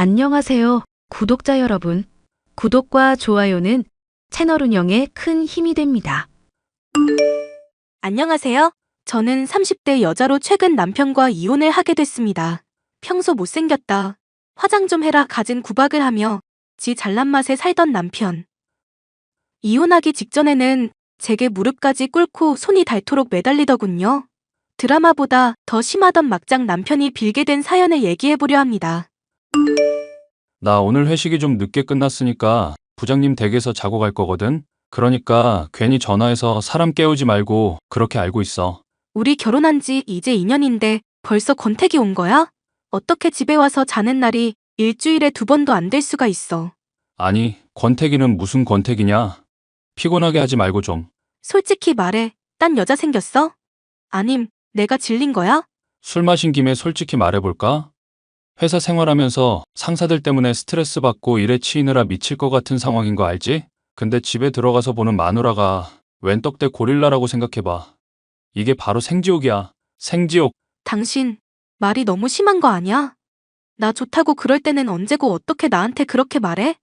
안녕하세요, 구독자 여러분. 구독과 좋아요는 채널 운영에 큰 힘이 됩니다. 안녕하세요. 저는 30대 여자로 최근 남편과 이혼을 하게 됐습니다. 평소 못생겼다, 화장 좀 해라 갖은 구박을 하며 지 잘난 맛에 살던 남편. 이혼하기 직전에는 제게 무릎까지 꿇고 손이 닳도록 매달리더군요. 드라마보다 더 심하던 막장 남편이 빌게 된 사연을 얘기해보려 합니다. 나 오늘 회식이 좀 늦게 끝났으니까 부장님 댁에서 자고 갈 거거든? 그러니까 괜히 전화해서 사람 깨우지 말고 그렇게 알고 있어. 우리 결혼한 지 이제 2년인데 벌써 권태기 온 거야? 어떻게 집에 와서 자는 날이 일주일에 2번도 안 될 수가 있어. 아니, 권태기는 무슨 권태기냐? 피곤하게 하지 말고 좀. 솔직히 말해, 딴 여자 생겼어? 아님, 내가 질린 거야? 술 마신 김에 솔직히 말해볼까? 회사 생활하면서 상사들 때문에 스트레스 받고 일에 치이느라 미칠 것 같은 상황인 거 알지? 근데 집에 들어가서 보는 마누라가 웬 떡대 고릴라라고 생각해봐. 이게 바로 생지옥이야. 생지옥. 당신, 말이 너무 심한 거 아니야? 나 좋다고 그럴 때는 언제고 어떻게 나한테 그렇게 말해?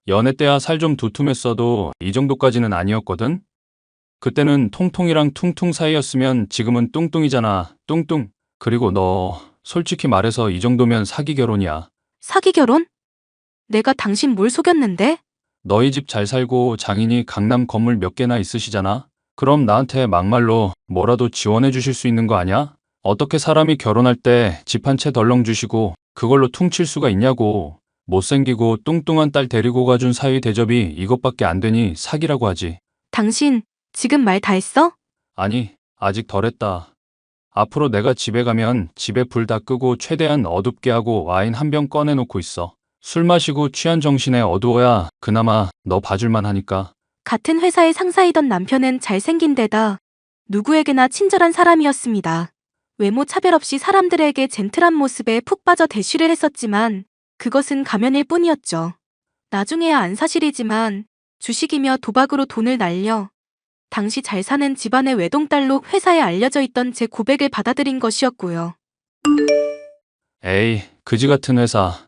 연애 때야 살 좀 두툼했어도 이 정도까지는 아니었거든? 그때는 통통이랑 퉁퉁 사이였으면 지금은 뚱뚱이잖아. 뚱뚱. 그리고 너 솔직히 말해서 이 정도면 사기 결혼이야. 사기 결혼? 내가 당신 뭘 속였는데? 너희 집 잘 살고 장인이 강남 건물 몇 개나 있으시잖아? 그럼 나한테 막말로 뭐라도 지원해 주실 수 있는 거 아니야? 어떻게 사람이 결혼할 때 집 한 채 덜렁 주시고 그걸로 퉁칠 수가 있냐고. 못생기고 뚱뚱한 딸 데리고 가준 사위 대접이 이것밖에 안 되니 사기라고 하지. 당신, 지금 말 다 했어? 아니, 아직 덜했다. 앞으로 내가 집에 가면 집에 불 다 끄고 최대한 어둡게 하고 와인 한 병 꺼내놓고 있어. 술 마시고 취한 정신에 어두워야 그나마 너 봐줄만 하니까. 같은 회사의 상사이던 남편은 잘생긴 데다 누구에게나 친절한 사람이었습니다. 외모 차별 없이 사람들에게 젠틀한 모습에 푹 빠져 대쉬를 했었지만 그것은 가면일 뿐이었죠. 나중에야 안 사실이지만 주식이며 도박으로 돈을 날려 당시 잘 사는 집안의 외동딸로 회사에 알려져 있던 제 고백을 받아들인 것이었고요. 에이, 그지 같은 회사.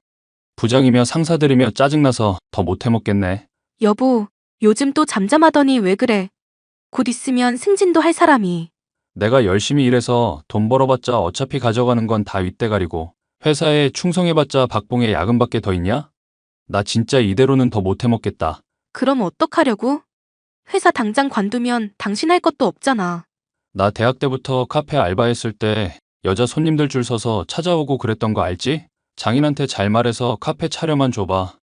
부장이며 상사들이며 짜증나서 더 못해먹겠네. 여보, 요즘 또 잠잠하더니 왜 그래? 곧 있으면 승진도 할 사람이. 내가 열심히 일해서 돈 벌어봤자 어차피 가져가는 건 다 윗대가리고 회사에 충성해봤자 박봉에 야근밖에 더 있냐? 나 진짜 이대로는 더 못해먹겠다. 그럼 어떡하려고? 회사 당장 관두면 당신 할 것도 없잖아. 나 대학 때부터 카페 알바했을 때 여자 손님들 줄 서서 찾아오고 그랬던 거 알지? 장인한테 잘 말해서 카페 차려만 줘봐.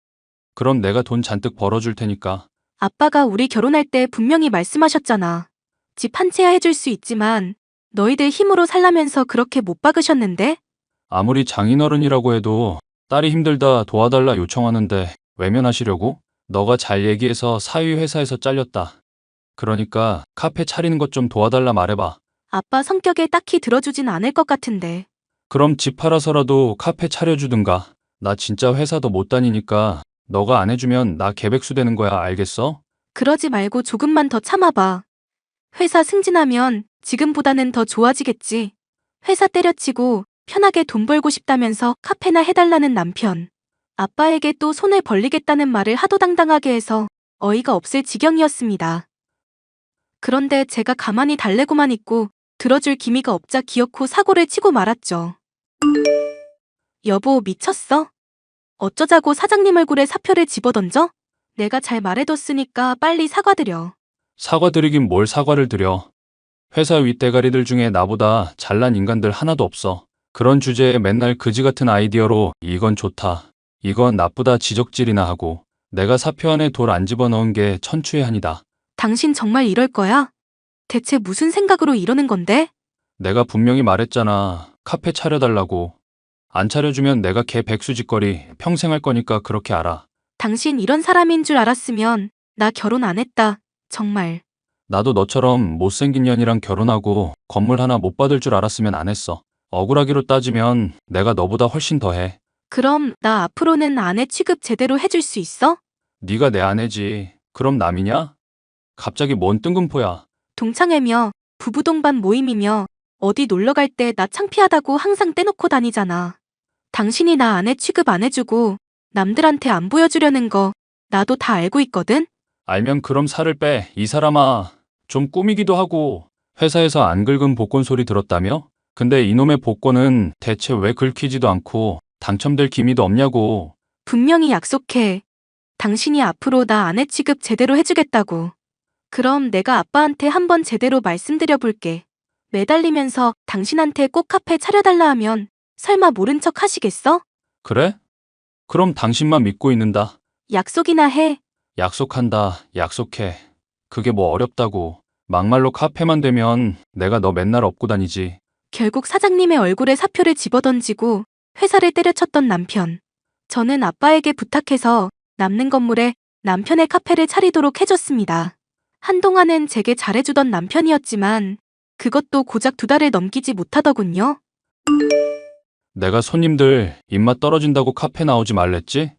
그럼 내가 돈 잔뜩 벌어줄 테니까. 아빠가 우리 결혼할 때 분명히 말씀하셨잖아. 집 한 채야 해줄 수 있지만 너희들 힘으로 살라면서 그렇게 못 박으셨는데? 아무리 장인어른이라고 해도 딸이 힘들다 도와달라 요청하는데 외면하시려고? 너가 잘 얘기해서 사위 회사에서 잘렸다. 그러니까 카페 차리는 것 좀 도와달라 말해봐. 아빠 성격에 딱히 들어주진 않을 것 같은데. 그럼 집 팔아서라도 카페 차려주든가. 나 진짜 회사도 못 다니니까 너가 안 해주면 나 개백수 되는 거야, 알겠어? 그러지 말고 조금만 더 참아봐. 회사 승진하면 지금보다는 더 좋아지겠지. 회사 때려치고 편하게 돈 벌고 싶다면서 카페나 해달라는 남편. 아빠에게 또 손을 벌리겠다는 말을 하도 당당하게 해서 어이가 없을 지경이었습니다. 그런데 제가 가만히 달래고만 있고 들어줄 기미가 없자 기어코 사고를 치고 말았죠. 여보, 미쳤어? 어쩌자고 사장님 얼굴에 사표를 집어던져? 내가 잘 말해뒀으니까 빨리 사과드려. 사과드리긴 뭘 사과를 드려. 회사 윗대가리들 중에 나보다 잘난 인간들 하나도 없어. 그런 주제에 맨날 그지 같은 아이디어로 이건 좋다, 이건 나쁘다 지적질이나 하고 내가 사표 안에 돌 안 집어넣은 게 천추의 한이다. 당신 정말 이럴 거야? 대체 무슨 생각으로 이러는 건데? 내가 분명히 말했잖아. 카페 차려달라고. 안 차려주면 내가 개 백수짓거리 평생 할 거니까 그렇게 알아. 당신 이런 사람인 줄 알았으면 나 결혼 안 했다. 정말. 나도 너처럼 못생긴 년이랑 결혼하고 건물 하나 못 받을 줄 알았으면 안 했어. 억울하기로 따지면 내가 너보다 훨씬 더해. 그럼 나 앞으로는 아내 취급 제대로 해줄 수 있어? 네가 내 아내지. 그럼 남이냐? 갑자기 뭔 뜬금포야. 동창회며 부부 동반 모임이며 어디 놀러 갈 때 나 창피하다고 항상 떼놓고 다니잖아. 당신이 나 아내 취급 안 해주고 남들한테 안 보여주려는 거 나도 다 알고 있거든? 알면 그럼 살을 빼. 이 사람아. 좀 꾸미기도 하고 회사에서 안 긁은 복권 소리 들었다며? 근데 이놈의 복권은 대체 왜 긁히지도 않고 당첨될 기미도 없냐고. 분명히 약속해. 당신이 앞으로 나 아내 취급 제대로 해주겠다고. 그럼 내가 아빠한테 한번 제대로 말씀드려 볼게. 매달리면서 당신한테 꼭 카페 차려달라 하면 설마 모른 척 하시겠어? 그래? 그럼 당신만 믿고 있는다. 약속이나 해. 약속한다. 약속해. 그게 뭐 어렵다고. 막말로 카페만 되면 내가 너 맨날 업고 다니지. 결국 사장님의 얼굴에 사표를 집어던지고 회사를 때려쳤던 남편. 저는 아빠에게 부탁해서 남는 건물에 남편의 카페를 차리도록 해줬습니다. 한동안은 제게 잘해주던 남편이었지만 그것도 고작 2달을 넘기지 못하더군요. 내가 손님들 입맛 떨어진다고 카페 나오지 말랬지?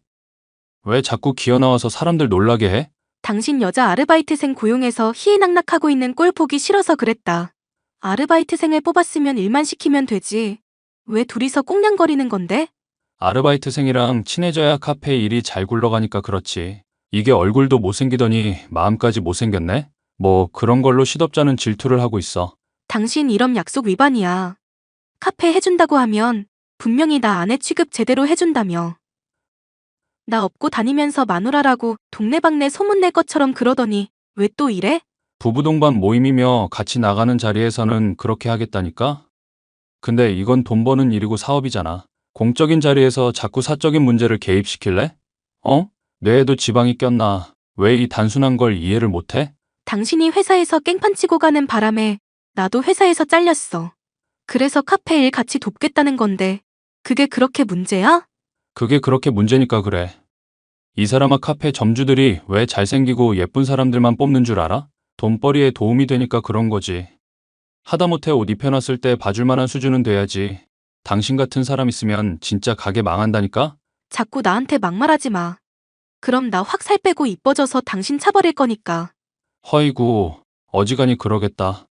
왜 자꾸 기어 나와서 사람들 놀라게 해? 당신 여자 아르바이트생 고용해서 희희낙낙하고 있는 꼴 보기 싫어서 그랬다. 아르바이트생을 뽑았으면 일만 시키면 되지. 왜 둘이서 꽁냥거리는 건데? 아르바이트생이랑 친해져야 카페 일이 잘 굴러가니까 그렇지. 이게 얼굴도 못생기더니 마음까지 못생겼네? 뭐 그런 걸로 시덥잖은 질투를 하고 있어. 당신 이런 약속 위반이야. 카페 해준다고 하면 분명히 나 아내 취급 제대로 해준다며. 나 업고 다니면서 마누라라고 동네방네 소문낼 것처럼 그러더니 왜 또 이래? 부부 동반 모임이며 같이 나가는 자리에서는 그렇게 하겠다니까? 근데 이건 돈 버는 일이고 사업이잖아. 공적인 자리에서 자꾸 사적인 문제를 개입시킬래? 어? 뇌에도 지방이 꼈나? 왜 이 단순한 걸 이해를 못해? 당신이 회사에서 깽판 치고 가는 바람에 나도 회사에서 잘렸어. 그래서 카페 일 같이 돕겠다는 건데 그게 그렇게 문제야? 그게 그렇게 문제니까 그래. 이 사람아 카페 점주들이 왜 잘생기고 예쁜 사람들만 뽑는 줄 알아? 돈벌이에 도움이 되니까 그런 거지. 하다못해 옷 입혀놨을 때 봐줄 만한 수준은 돼야지. 당신 같은 사람 있으면 진짜 가게 망한다니까? 자꾸 나한테 막말하지 마. 그럼 나 확 살 빼고 이뻐져서 당신 차버릴 거니까. 허이구, 어지간히 그러겠다.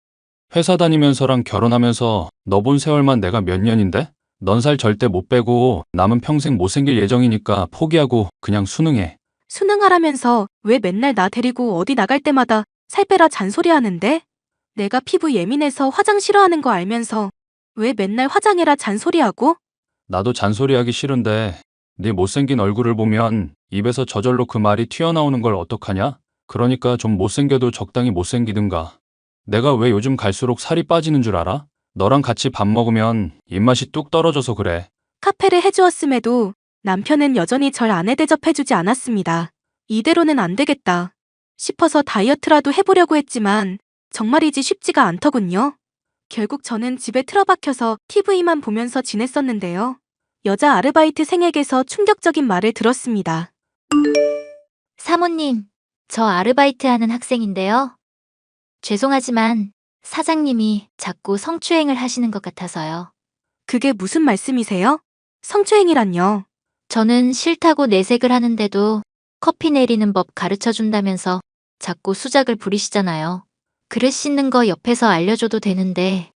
회사 다니면서랑 결혼하면서 너 본 세월만 내가 몇 년인데? 넌 살 절대 못 빼고 남은 평생 못생길 예정이니까 포기하고 그냥 수능해. 수능하라면서 왜 맨날 나 데리고 어디 나갈 때마다 살 빼라 잔소리 하는데? 내가 피부 예민해서 화장 싫어하는 거 알면서 왜 맨날 화장해라 잔소리하고? 나도 잔소리하기 싫은데 네 못생긴 얼굴을 보면 입에서 저절로 그 말이 튀어나오는 걸 어떡하냐? 그러니까 좀 못생겨도 적당히 못생기든가. 내가 왜 요즘 갈수록 살이 빠지는 줄 알아? 너랑 같이 밥 먹으면 입맛이 뚝 떨어져서 그래. 카페를 해주었음에도 남편은 여전히 절 아내 대접해주지 않았습니다. 이대로는 안 되겠다 싶어서 다이어트라도 해보려고 했지만 정말이지 쉽지가 않더군요. 결국 저는 집에 틀어박혀서 TV만 보면서 지냈었는데요. 여자 아르바이트생에게서 충격적인 말을 들었습니다. 사모님, 저 아르바이트 하는 학생인데요. 죄송하지만 사장님이 자꾸 성추행을 하시는 것 같아서요. 그게 무슨 말씀이세요? 성추행이란요. 저는 싫다고 내색을 하는데도 커피 내리는 법 가르쳐 준다면서 자꾸 수작을 부리시잖아요. 그릇 씻는 거 옆에서 알려줘도 되는데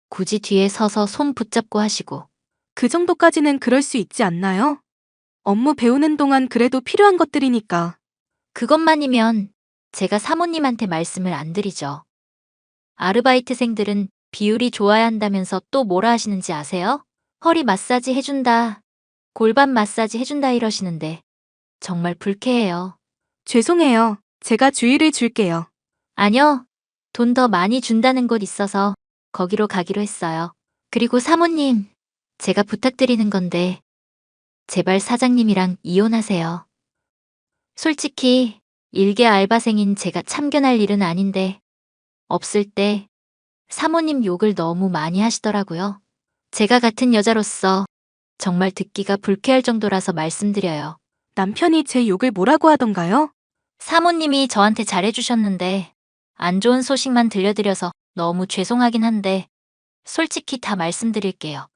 굳이 뒤에 서서 손 붙잡고 하시고. 그 정도까지는 그럴 수 있지 않나요? 업무 배우는 동안 그래도 필요한 것들이니까. 그것만이면 제가 사모님한테 말씀을 안 드리죠. 아르바이트생들은 비율이 좋아야 한다면서 또 뭐라 하시는지 아세요? 허리 마사지 해준다, 골반 마사지 해준다 이러시는데 정말 불쾌해요. 죄송해요. 제가 주의를 줄게요. 아니요, 돈 더 많이 준다는 곳 있어서 거기로 가기로 했어요. 그리고 사모님, 제가 부탁드리는 건데 제발 사장님이랑 이혼하세요. 솔직히 일개 알바생인 제가 참견할 일은 아닌데 없을 때 사모님 욕을 너무 많이 하시더라고요. 제가 같은 여자로서 정말 듣기가 불쾌할 정도라서 말씀드려요. 남편이 제 욕을 뭐라고 하던가요? 사모님이 저한테 잘해주셨는데 안 좋은 소식만 들려드려서 너무 죄송하긴 한데 솔직히 다 말씀드릴게요.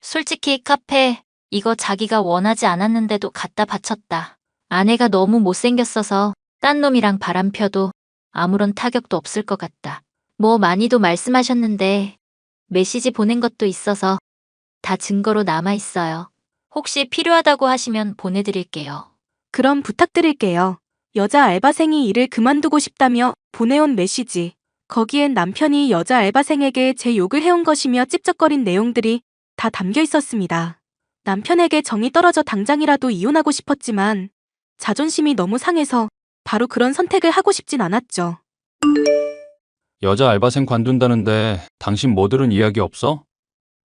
솔직히 카페 이거 자기가 원하지 않았는데도 갖다 바쳤다. 아내가 너무 못생겼어서 딴 놈이랑 바람 펴도 아무런 타격도 없을 것 같다. 뭐 많이도 말씀하셨는데 메시지 보낸 것도 있어서 다 증거로 남아 있어요. 혹시 필요하다고 하시면 보내드릴게요. 그럼 부탁드릴게요. 여자 알바생이 일을 그만두고 싶다며 보내온 메시지. 거기엔 남편이 여자 알바생에게 제 욕을 해온 것이며 찝쩍거린 내용들이 다 담겨 있었습니다. 남편에게 정이 떨어져 당장이라도 이혼하고 싶었지만 자존심이 너무 상해서 바로 그런 선택을 하고 싶진 않았죠. 여자 알바생 관둔다는데 당신 뭐 들은 이야기 없어?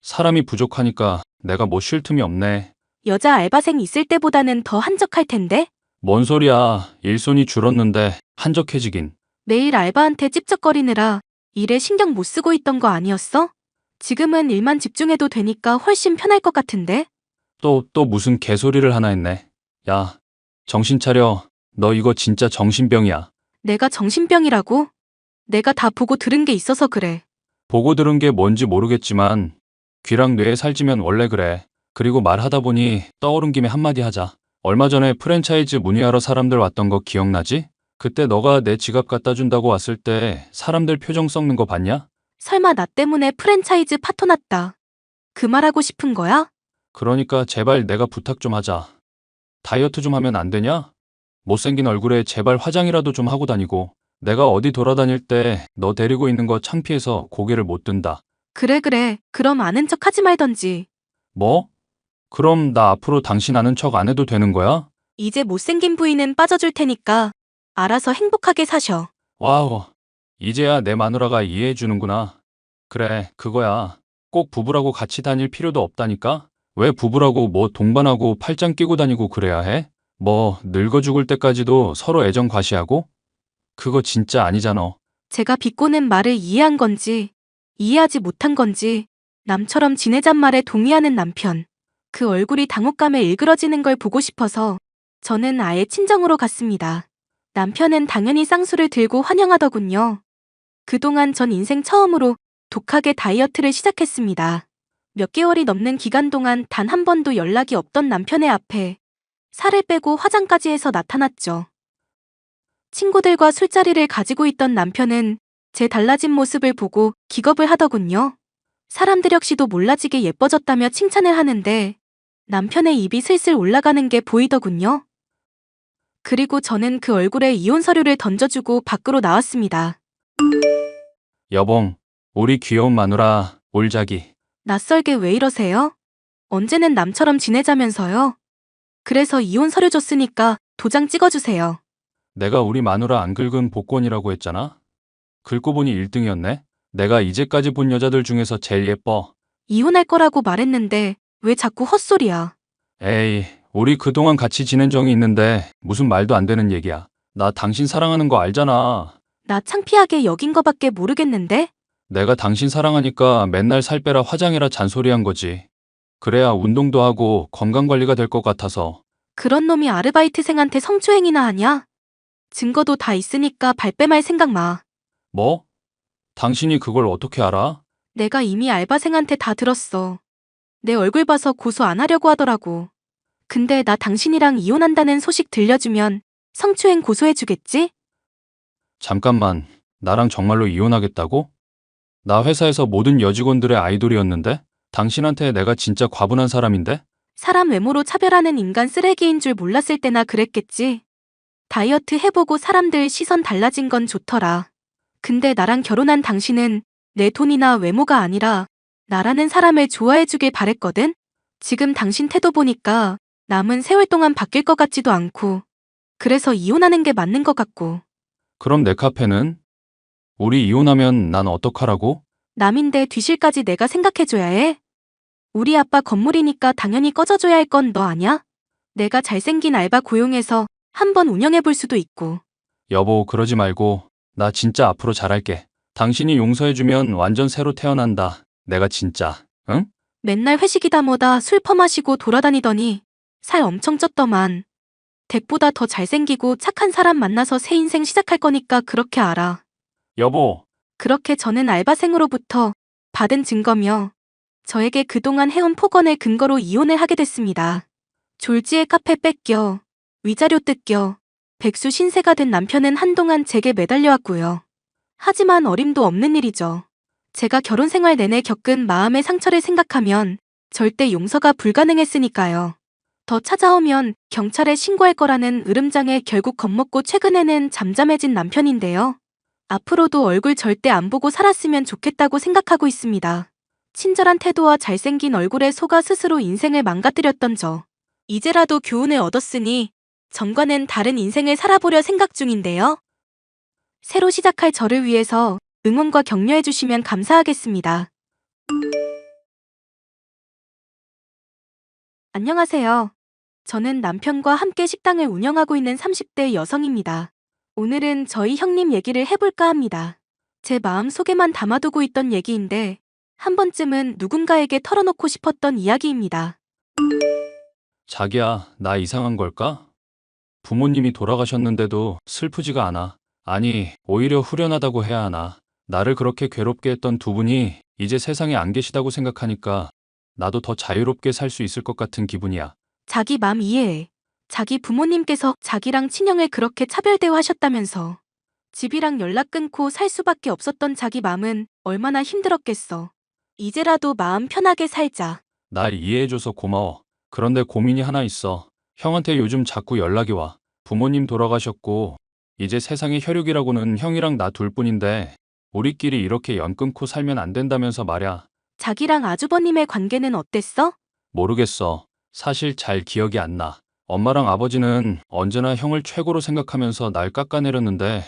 사람이 부족하니까 내가 뭐 쉴 틈이 없네. 여자 알바생 있을 때보다는 더 한적할 텐데? 뭔 소리야. 일손이 줄었는데 한적해지긴. 매일 알바한테 찝쩍거리느라 일에 신경 못 쓰고 있던 거 아니었어? 지금은 일만 집중해도 되니까 훨씬 편할 것 같은데? 또 무슨 개소리를 하나 했네. 야, 정신 차려. 너 이거 진짜 정신병이야. 내가 정신병이라고? 내가 다 보고 들은 게 있어서 그래. 보고 들은 게 뭔지 모르겠지만 귀랑 뇌에 살찌면 원래 그래. 그리고 말하다 보니 떠오른 김에 한마디 하자. 얼마 전에 프랜차이즈 문의하러 사람들 왔던 거 기억나지? 그때 너가 내 지갑 갖다 준다고 왔을 때 사람들 표정 썩는 거 봤냐? 설마 나 때문에 프랜차이즈 파토 났다. 그 말하고 싶은 거야? 그러니까 제발 내가 부탁 좀 하자. 다이어트 좀 하면 안 되냐? 못생긴 얼굴에 제발 화장이라도 좀 하고 다니고. 내가 어디 돌아다닐 때 너 데리고 있는 거 창피해서 고개를 못 든다. 그래. 그럼 아는 척 하지 말던지. 뭐? 그럼 나 앞으로 당신 아는 척 안 해도 되는 거야? 이제 못생긴 부인은 빠져줄 테니까 알아서 행복하게 사셔. 와우, 이제야 내 마누라가 이해해 주는구나. 그래, 그거야. 꼭 부부라고 같이 다닐 필요도 없다니까? 왜 부부라고 뭐 동반하고 팔짱 끼고 다니고 그래야 해? 뭐 늙어 죽을 때까지도 서로 애정 과시하고? 그거 진짜 아니잖아. 제가 비꼬는 말을 이해한 건지 이해하지 못한 건지 남처럼 지내잔 말에 동의하는 남편. 그 얼굴이 당혹감에 일그러지는 걸 보고 싶어서 저는 아예 친정으로 갔습니다. 남편은 당연히 쌍수를 들고 환영하더군요. 그동안 전 인생 처음으로 독하게 다이어트를 시작했습니다. 몇 개월이 넘는 기간 동안 단 한 번도 연락이 없던 남편의 앞에 살을 빼고 화장까지 해서 나타났죠. 친구들과 술자리를 가지고 있던 남편은 제 달라진 모습을 보고 기겁을 하더군요. 사람들 역시도 몰라지게 예뻐졌다며 칭찬을 하는데 남편의 입이 슬슬 올라가는 게 보이더군요. 그리고 저는 그 얼굴에 이혼 서류를 던져주고 밖으로 나왔습니다. 여봉, 우리 귀여운 마누라, 올자기. 낯설게 왜 이러세요? 언제는 남처럼 지내자면서요? 그래서 이혼 서류 줬으니까 도장 찍어주세요. 내가 우리 마누라 안 긁은 복권이라고 했잖아? 긁고 보니 1등이었네? 내가 이제까지 본 여자들 중에서 제일 예뻐. 이혼할 거라고 말했는데 왜 자꾸 헛소리야? 에이, 우리 그동안 같이 지낸 정이 있는데 무슨 말도 안 되는 얘기야. 나 당신 사랑하는 거 알잖아. 나 창피하게 여긴 거밖에 모르겠는데? 내가 당신 사랑하니까 맨날 살 빼라 화장해라 잔소리한 거지. 그래야 운동도 하고 건강관리가 될 것 같아서. 그런 놈이 아르바이트생한테 성추행이나 하냐? 증거도 다 있으니까 발뺌할 생각 마. 뭐? 당신이 그걸 어떻게 알아? 내가 이미 알바생한테 다 들었어. 내 얼굴 봐서 고소 안 하려고 하더라고. 근데 나 당신이랑 이혼한다는 소식 들려주면 성추행 고소해주겠지? 잠깐만, 나랑 정말로 이혼하겠다고? 나 회사에서 모든 여직원들의 아이돌이었는데? 당신한테 내가 진짜 과분한 사람인데? 사람 외모로 차별하는 인간 쓰레기인 줄 몰랐을 때나 그랬겠지. 다이어트 해보고 사람들 시선 달라진 건 좋더라. 근데 나랑 결혼한 당신은 내 돈이나 외모가 아니라 나라는 사람을 좋아해주길 바랬거든? 지금 당신 태도 보니까 남은 세월 동안 바뀔 것 같지도 않고 그래서 이혼하는 게 맞는 것 같고. 그럼 내 카페는? 우리 이혼하면 난 어떡하라고? 남인데 뒤실까지 내가 생각해줘야 해? 우리 아빠 건물이니까 당연히 꺼져줘야 할 건 너 아냐? 내가 잘생긴 알바 고용해서 한번 운영해볼 수도 있고. 여보, 그러지 말고. 나 진짜 앞으로 잘할게. 당신이 용서해주면 완전 새로 태어난다. 내가 진짜. 응? 맨날 회식이다 뭐다 술 퍼마시고 돌아다니더니 살 엄청 쪘더만. 덱보다 더 잘생기고 착한 사람 만나서 새 인생 시작할 거니까 그렇게 알아. 여보, 그렇게 저는 알바생으로부터 받은 증거며 저에게 그동안 해온 폭언을 근거로 이혼을 하게 됐습니다. 졸지에 카페 뺏겨, 위자료 뜯겨, 백수 신세가 된 남편은 한동안 제게 매달려왔고요. 하지만 어림도 없는 일이죠. 제가 결혼 생활 내내 겪은 마음의 상처를 생각하면 절대 용서가 불가능했으니까요. 더 찾아오면 경찰에 신고할 거라는 으름장에 결국 겁먹고 최근에는 잠잠해진 남편인데요. 앞으로도 얼굴 절대 안 보고 살았으면 좋겠다고 생각하고 있습니다. 친절한 태도와 잘생긴 얼굴에 속아 스스로 인생을 망가뜨렸던 저. 이제라도 교훈을 얻었으니 전과는 다른 인생을 살아보려 생각 중인데요. 새로 시작할 저를 위해서 응원과 격려해 주시면 감사하겠습니다. 안녕하세요. 저는 남편과 함께 식당을 운영하고 있는 30대 여성입니다. 오늘은 저희 형님 얘기를 해볼까 합니다. 제 마음 속에만 담아두고 있던 얘기인데 한 번쯤은 누군가에게 털어놓고 싶었던 이야기입니다. 자기야, 나 이상한 걸까? 부모님이 돌아가셨는데도 슬프지가 않아. 아니, 오히려 후련하다고 해야 하나. 나를 그렇게 괴롭게 했던 두 분이 이제 세상에 안 계시다고 생각하니까 나도 더 자유롭게 살 수 있을 것 같은 기분이야. 자기 맘 이해해. 자기 부모님께서 자기랑 친형을 그렇게 차별 대우하셨다면서 집이랑 연락 끊고 살 수밖에 없었던 자기 맘은 얼마나 힘들었겠어. 이제라도 마음 편하게 살자. 날 이해해줘서 고마워. 그런데 고민이 하나 있어. 형한테 요즘 자꾸 연락이 와. 부모님 돌아가셨고 이제 세상에 혈육이라고는 형이랑 나 둘뿐인데 우리끼리 이렇게 연 끊고 살면 안 된다면서 말야. 자기랑 아주버님의 관계는 어땠어? 모르겠어. 사실 잘 기억이 안 나. 엄마랑 아버지는 언제나 형을 최고로 생각하면서 날 깎아내렸는데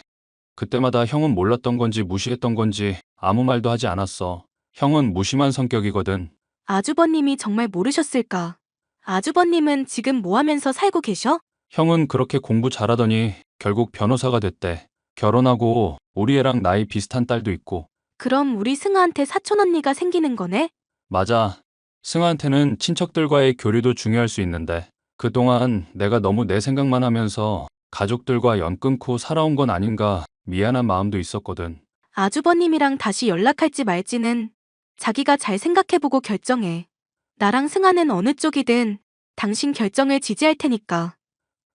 그때마다 형은 몰랐던 건지 무시했던 건지 아무 말도 하지 않았어. 형은 무심한 성격이거든. 아주버님이 정말 모르셨을까? 아주버님은 지금 뭐 하면서 살고 계셔? 형은 그렇게 공부 잘하더니 결국 변호사가 됐대. 결혼하고 우리 애랑 나이 비슷한 딸도 있고. 그럼 우리 승아한테 사촌 언니가 생기는 거네? 맞아. 승아한테는 친척들과의 교류도 중요할 수 있는데 그동안 내가 너무 내 생각만 하면서 가족들과 연 끊고 살아온 건 아닌가 미안한 마음도 있었거든. 아주버님이랑 다시 연락할지 말지는 자기가 잘 생각해보고 결정해. 나랑 승아는 어느 쪽이든 당신 결정을 지지할 테니까.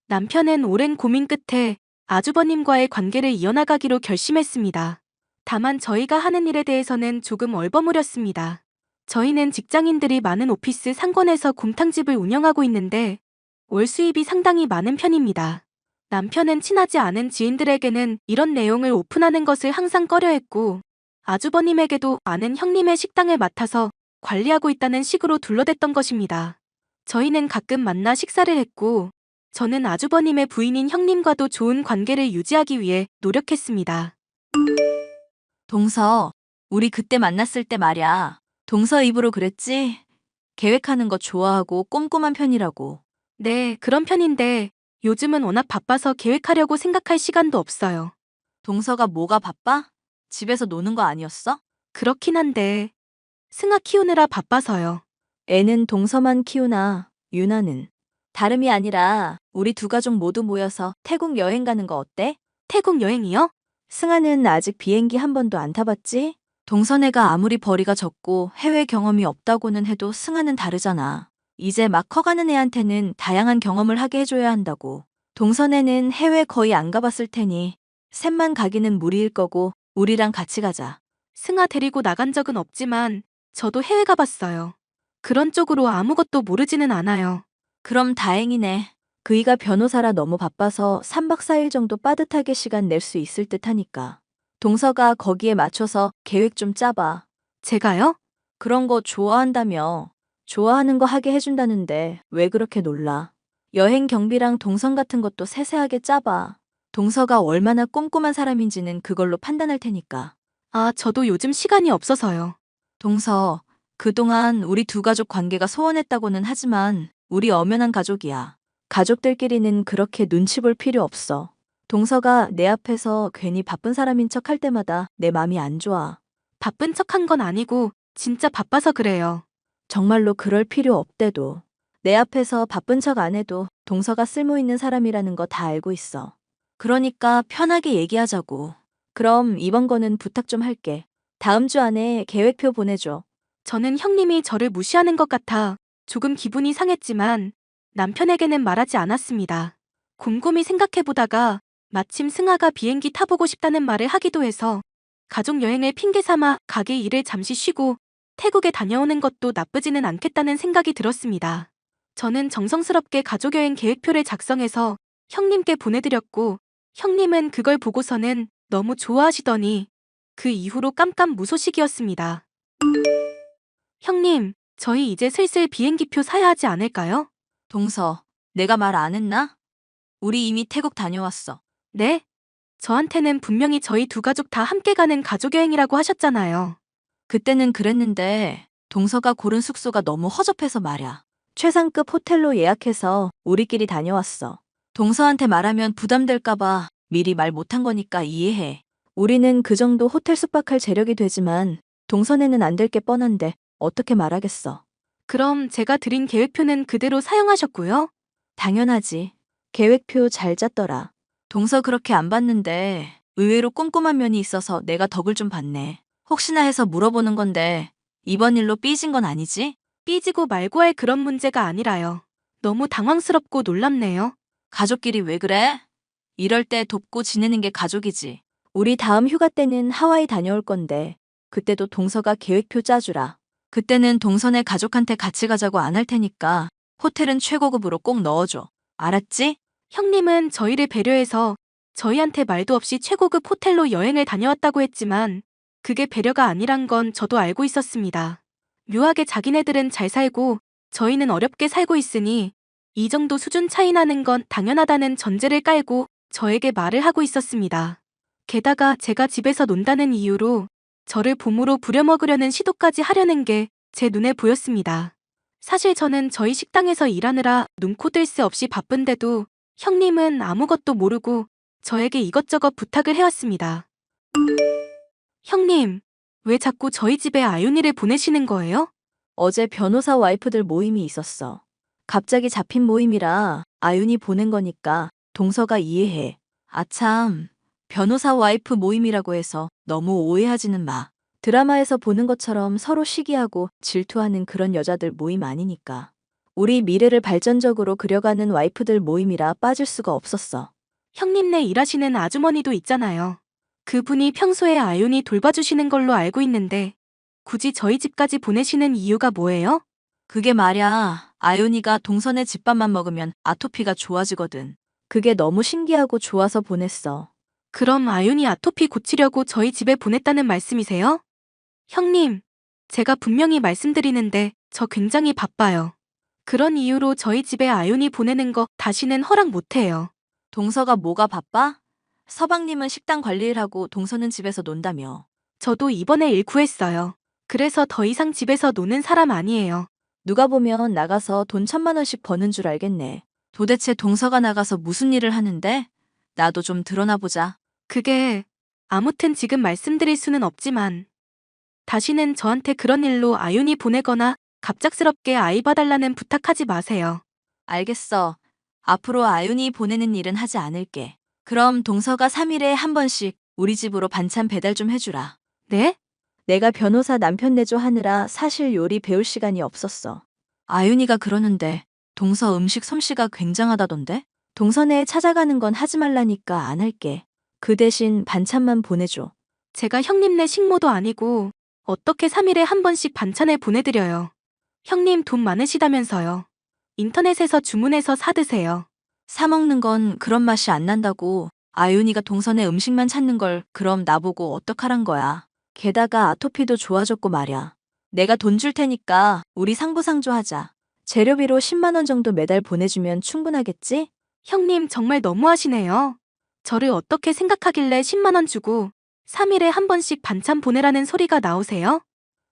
남편은 오랜 고민 끝에 아주버님과의 관계를 이어나가기로 결심했습니다. 다만 저희가 하는 일에 대해서는 조금 얼버무렸습니다. 저희는 직장인들이 많은 오피스 상권에서 곰탕집을 운영하고 있는데 월 수입이 상당히 많은 편입니다. 남편은 친하지 않은 지인들에게는 이런 내용을 오픈하는 것을 항상 꺼려했고 아주버님에게도 아는 형님의 식당을 맡아서 관리하고 있다는 식으로 둘러댔던 것입니다. 저희는 가끔 만나 식사를 했고 저는 아주버님의 부인인 형님과도 좋은 관계를 유지하기 위해 노력했습니다. 동서, 우리 그때 만났을 때 말야. 동서 입으로 그랬지? 계획하는 거 좋아하고 꼼꼼한 편이라고. 네, 그런 편인데 요즘은 워낙 바빠서 계획하려고 생각할 시간도 없어요. 동서가 뭐가 바빠? 집에서 노는 거 아니었어? 그렇긴 한데 승아 키우느라 바빠서요. 애는 동서만 키우나, 유나는. 다름이 아니라 우리 두 가족 모두 모여서 태국 여행 가는 거 어때? 태국 여행이요? 승아는 아직 비행기 한 번도 안 타봤지? 동서네가 아무리 벌이가 적고 해외 경험이 없다고는 해도 승아는 다르잖아. 이제 막 커가는 애한테는 다양한 경험을 하게 해줘야 한다고. 동서네는 해외 거의 안 가봤을 테니 셋만 가기는 무리일 거고 우리랑 같이 가자. 승아 데리고 나간 적은 없지만 저도 해외 가봤어요. 그런 쪽으로 아무것도 모르지는 않아요. 그럼 다행이네. 그이가 변호사라 너무 바빠서 3박 4일 정도 빠듯하게 시간 낼 수 있을 듯 하니까. 동서가 거기에 맞춰서 계획 좀 짜봐. 제가요? 그런 거 좋아한다며. 좋아하는 거 하게 해준다는데 왜 그렇게 놀라? 여행 경비랑 동선 같은 것도 세세하게 짜봐. 동서가 얼마나 꼼꼼한 사람인지는 그걸로 판단할 테니까. 아, 저도 요즘 시간이 없어서요. 동서, 그동안 우리 두 가족 관계가 소원했다고는 하지만 우리 엄연한 가족이야. 가족들끼리는 그렇게 눈치 볼 필요 없어. 동서가 내 앞에서 괜히 바쁜 사람인 척 할 때마다 내 맘이 안 좋아. 바쁜 척한 건 아니고 진짜 바빠서 그래요. 정말로 그럴 필요 없대도. 내 앞에서 바쁜 척 안 해도 동서가 쓸모 있는 사람이라는 거 다 알고 있어. 그러니까 편하게 얘기하자고. 그럼 이번 거는 부탁 좀 할게. 다음 주 안에 계획표 보내줘. 저는 형님이 저를 무시하는 것 같아 조금 기분이 상했지만 남편에게는 말하지 않았습니다. 곰곰이 생각해보다가 마침 승아가 비행기 타보고 싶다는 말을 하기도 해서 가족 여행을 핑계 삼아 가게 일을 잠시 쉬고 태국에 다녀오는 것도 나쁘지는 않겠다는 생각이 들었습니다. 저는 정성스럽게 가족여행 계획표를 작성해서 형님께 보내드렸고, 형님은 그걸 보고서는 너무 좋아하시더니 그 이후로 깜깜무소식이었습니다. 형님, 저희 이제 슬슬 비행기표 사야 하지 않을까요? 동서, 내가 말 안 했나? 우리 이미 태국 다녀왔어. 네? 저한테는 분명히 저희 두 가족 다 함께 가는 가족여행이라고 하셨잖아요. 그때는 그랬는데 동서가 고른 숙소가 너무 허접해서 말야. 최상급 호텔로 예약해서 우리끼리 다녀왔어. 동서한테 말하면 부담될까봐 미리 말 못한 거니까 이해해. 우리는 그 정도 호텔 숙박할 재력이 되지만 동선에는 안 될 게 뻔한데 어떻게 말하겠어. 그럼 제가 드린 계획표는 그대로 사용하셨고요? 당연하지. 계획표 잘 짰더라. 동서 그렇게 안 봤는데 의외로 꼼꼼한 면이 있어서 내가 덕을 좀 봤네. 혹시나 해서 물어보는 건데 이번 일로 삐진 건 아니지? 삐지고 말고 할 그런 문제가 아니라요. 너무 당황스럽고 놀랍네요. 가족끼리 왜 그래? 이럴 때 돕고 지내는 게 가족이지. 우리 다음 휴가 때는 하와이 다녀올 건데 그때도 동서가 계획표 짜주라. 그때는 동선에 가족한테 같이 가자고 안 할 테니까 호텔은 최고급으로 꼭 넣어줘. 알았지? 형님은 저희를 배려해서 저희한테 말도 없이 최고급 호텔로 여행을 다녀왔다고 했지만 그게 배려가 아니란 건 저도 알고 있었습니다. 묘하게 자기네들은 잘 살고 저희는 어렵게 살고 있으니 이 정도 수준 차이 나는 건 당연하다는 전제를 깔고 저에게 말을 하고 있었습니다. 게다가 제가 집에서 논다는 이유로 저를 봄으로 부려먹으려는 시도까지 하려는 게 제 눈에 보였습니다. 사실 저는 저희 식당에서 일하느라 눈코 뜰 새 없이 바쁜데도 형님은 아무것도 모르고 저에게 이것저것 부탁을 해왔습니다. 형님, 왜 자꾸 저희 집에 아윤이를 보내시는 거예요? 어제 변호사 와이프들 모임이 있었어. 갑자기 잡힌 모임이라 아윤이 보낸 거니까 동서가 이해해. 아참, 변호사 와이프 모임이라고 해서 너무 오해하지는 마. 드라마에서 보는 것처럼 서로 시기하고 질투하는 그런 여자들 모임 아니니까. 우리 미래를 발전적으로 그려가는 와이프들 모임이라 빠질 수가 없었어. 형님네 일하시는 아주머니도 있잖아요. 그분이 평소에 아윤이 돌봐주시는 걸로 알고 있는데 굳이 저희 집까지 보내시는 이유가 뭐예요? 그게 말야, 아윤이가 동선의 집밥만 먹으면 아토피가 좋아지거든. 그게 너무 신기하고 좋아서 보냈어. 그럼 아윤이 아토피 고치려고 저희 집에 보냈다는 말씀이세요? 형님, 제가 분명히 말씀드리는데 저 굉장히 바빠요. 그런 이유로 저희 집에 아윤이 보내는 거 다시는 허락 못해요. 동서가 뭐가 바빠? 서방님은 식당 관리를 하고 동서는 집에서 논다며. 저도 이번에 일 구했어요. 그래서 더 이상 집에서 노는 사람 아니에요. 누가 보면 나가서 돈 1,000만 원씩 버는 줄 알겠네. 도대체 동서가 나가서 무슨 일을 하는데? 나도 좀 드러나 보자. 그게 아무튼 지금 말씀드릴 수는 없지만 다시는 저한테 그런 일로 아윤이 보내거나 갑작스럽게 아이 봐달라는 부탁하지 마세요. 알겠어. 앞으로 아윤이 보내는 일은 하지 않을게. 그럼 동서가 3일에 한 번씩 우리 집으로 반찬 배달 좀 해주라. 네? 내가 변호사 남편 내조 하느라 사실 요리 배울 시간이 없었어. 아윤이가 그러는데 동서 음식 솜씨가 굉장하다던데? 동선에 찾아가는 건 하지 말라니까 안 할게. 그 대신 반찬만 보내줘. 제가 형님네 식모도 아니고 어떻게 3일에 한 번씩 반찬을 보내드려요. 형님 돈 많으시다면서요. 인터넷에서 주문해서 사드세요. 사 먹는 건 그런 맛이 안 난다고. 아윤이가 동선에 음식만 찾는 걸 그럼 나보고 어떡하란 거야. 게다가 아토피도 좋아졌고 말야. 내가 돈 줄 테니까 우리 상부상조 하자. 재료비로 10만 원 정도 매달 보내주면 충분하겠지? 형님 정말 너무하시네요. 저를 어떻게 생각하길래 10만 원 주고 3일에 한 번씩 반찬 보내라는 소리가 나오세요?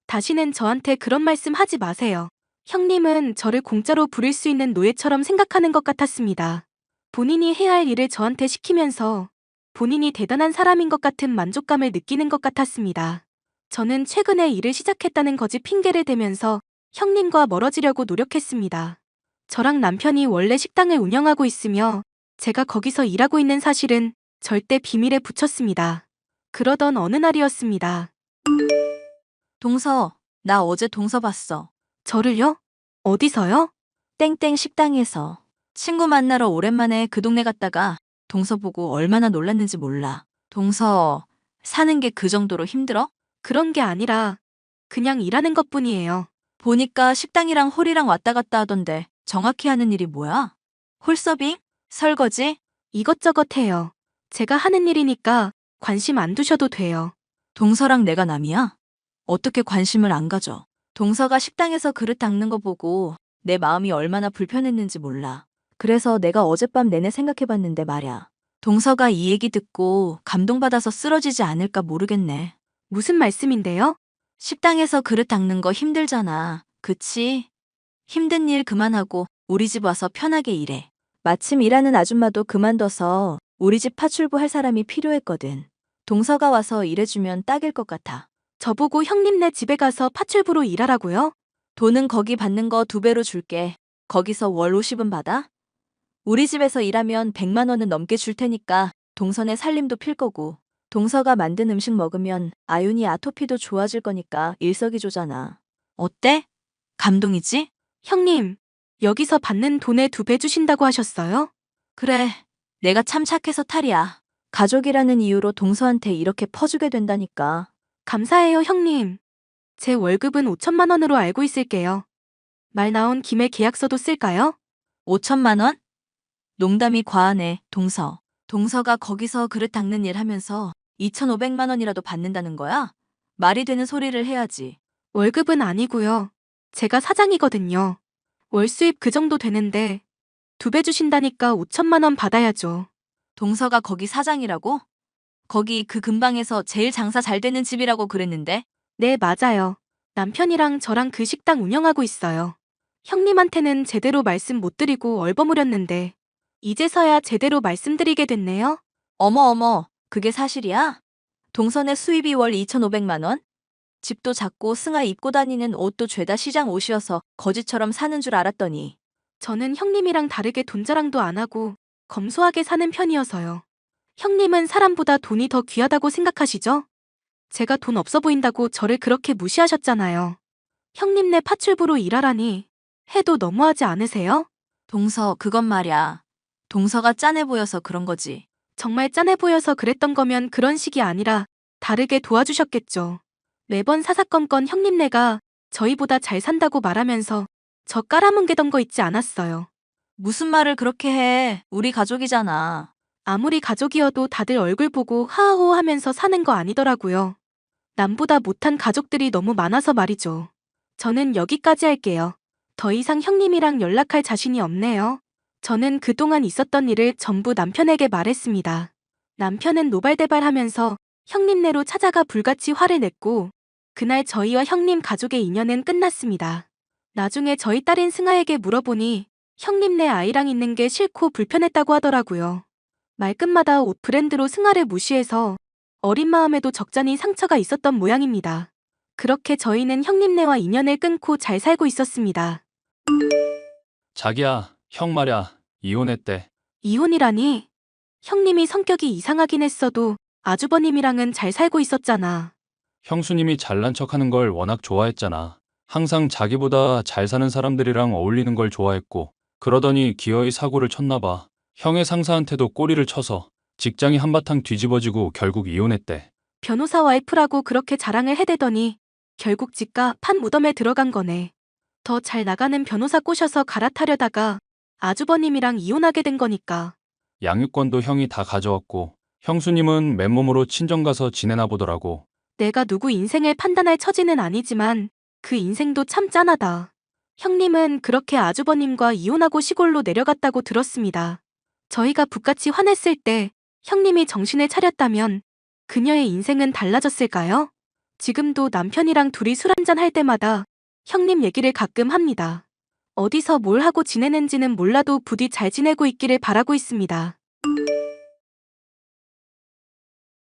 다시는 저한테 그런 말씀 하지 마세요. 형님은 저를 공짜로 부릴 수 있는 노예처럼 생각하는 것 같았습니다. 본인이 해야 할 일을 저한테 시키면서 본인이 대단한 사람인 것 같은 만족감을 느끼는 것 같았습니다. 저는 최근에 일을 시작했다는 거짓 핑계를 대면서 형님과 멀어지려고 노력했습니다. 저랑 남편이 원래 식당을 운영하고 있으며 제가 거기서 일하고 있는 사실은 절대 비밀에 붙였습니다. 그러던 어느 날이었습니다. 동서, 나 어제 동서 봤어. 저를요? 어디서요? 땡땡 식당에서. 친구 만나러 오랜만에 그 동네 갔다가 동서 보고 얼마나 놀랐는지 몰라. 동서, 사는 게 그 정도로 힘들어? 그런 게 아니라 그냥 일하는 것뿐이에요. 보니까 식당이랑 홀이랑 왔다 갔다 하던데 정확히 하는 일이 뭐야? 홀서빙? 설거지? 이것저것 해요. 제가 하는 일이니까 관심 안 두셔도 돼요. 동서랑 내가 남이야? 어떻게 관심을 안 가져? 동서가 식당에서 그릇 닦는 거 보고 내 마음이 얼마나 불편했는지 몰라. 그래서 내가 어젯밤 내내 생각해봤는데 말야. 동서가 이 얘기 듣고 감동받아서 쓰러지지 않을까 모르겠네. 무슨 말씀인데요? 식당에서 그릇 닦는 거 힘들잖아. 그치? 힘든 일 그만하고 우리 집 와서 편하게 일해. 마침 일하는 아줌마도 그만둬서 우리 집 파출부 할 사람이 필요했거든. 동서가 와서 일해주면 딱일 것 같아. 저보고 형님네 집에 가서 파출부로 일하라고요? 돈은 거기 받는 거 2배로 줄게. 거기서 월 50은 받아? 우리 집에서 일하면 100만 원은 넘게 줄 테니까 동선의 살림도 필 거고. 동서가 만든 음식 먹으면 아윤이 아토피도 좋아질 거니까 일석이조잖아. 어때? 감동이지? 형님, 여기서 받는 돈의 2배 주신다고 하셨어요? 그래. 내가 참 착해서 탈이야. 가족이라는 이유로 동서한테 이렇게 퍼주게 된다니까. 감사해요, 형님. 제 월급은 5천만 원으로 알고 있을게요. 말 나온 김에 계약서도 쓸까요? 5천만 원? 농담이 과하네, 동서. 동서가 거기서 그릇 닦는 일 하면서 2,500만 원이라도 받는다는 거야? 말이 되는 소리를 해야지. 월급은 아니고요. 제가 사장이거든요. 월 수입 그 정도 되는데 2배 주신다니까 5천만 원 받아야죠. 동서가 거기 사장이라고? 거기 그 근방에서 제일 장사 잘 되는 집이라고 그랬는데? 네, 맞아요. 남편이랑 저랑 그 식당 운영하고 있어요. 형님한테는 제대로 말씀 못 드리고 얼버무렸는데 이제서야 제대로 말씀드리게 됐네요. 어머, 그게 사실이야? 동선의 수입이 월 2,500만 원? 집도 작고 승아 입고 다니는 옷도 죄다 시장 옷이어서 거지처럼 사는 줄 알았더니. 저는 형님이랑 다르게 돈 자랑도 안 하고 검소하게 사는 편이어서요. 형님은 사람보다 돈이 더 귀하다고 생각하시죠? 제가 돈 없어 보인다고 저를 그렇게 무시하셨잖아요. 형님네 파출부로 일하라니 해도 너무하지 않으세요? 동서, 그건 말야. 동서가 짠해 보여서 그런 거지. 정말 짠해 보여서 그랬던 거면 그런 식이 아니라 다르게 도와주셨겠죠. 매번 사사건건 형님네가 저희보다 잘 산다고 말하면서 저 깔아뭉개던 거 있지 않았어요. 무슨 말을 그렇게 해. 우리 가족이잖아. 아무리 가족이어도 다들 얼굴 보고 하하호 하면서 사는 거 아니더라고요. 남보다 못한 가족들이 너무 많아서 말이죠. 저는 여기까지 할게요. 더 이상 형님이랑 연락할 자신이 없네요. 저는 그동안 있었던 일을 전부 남편에게 말했습니다. 남편은 노발대발하면서 형님네로 찾아가 불같이 화를 냈고 그날 저희와 형님 가족의 인연은 끝났습니다. 나중에 저희 딸인 승아에게 물어보니 형님네 아이랑 있는 게 싫고 불편했다고 하더라고요. 말끝마다 옷 브랜드로 승아를 무시해서 어린 마음에도 적잖이 상처가 있었던 모양입니다. 그렇게 저희는 형님네와 인연을 끊고 잘 살고 있었습니다. 자기야, 형 말야, 이혼했대. 이혼이라니? 형님이 성격이 이상하긴 했어도 아주버님이랑은 잘 살고 있었잖아. 형수님이 잘난 척하는 걸 워낙 좋아했잖아. 항상 자기보다 잘 사는 사람들이랑 어울리는 걸 좋아했고, 그러더니 기어이 사고를 쳤나 봐. 형의 상사한테도 꼬리를 쳐서 직장이 한바탕 뒤집어지고 결국 이혼했대. 변호사 와이프라고 그렇게 자랑을 해대더니 결국 집가 판 무덤에 들어간 거네. 더 잘 나가는 변호사 꼬셔서 갈아타려다가 아주버님이랑 이혼하게 된 거니까. 양육권도 형이 다 가져왔고, 형수님은 맨몸으로 친정 가서 지내나 보더라고. 내가 누구 인생을 판단할 처지는 아니지만 그 인생도 참 짠하다. 형님은 그렇게 아주버님과 이혼하고 시골로 내려갔다고 들었습니다. 저희가 북같이 화냈을 때 형님이 정신을 차렸다면 그녀의 인생은 달라졌을까요? 지금도 남편이랑 둘이 술 한잔 할 때마다 형님 얘기를 가끔 합니다. 어디서 뭘 하고 지내는지는 몰라도 부디 잘 지내고 있기를 바라고 있습니다.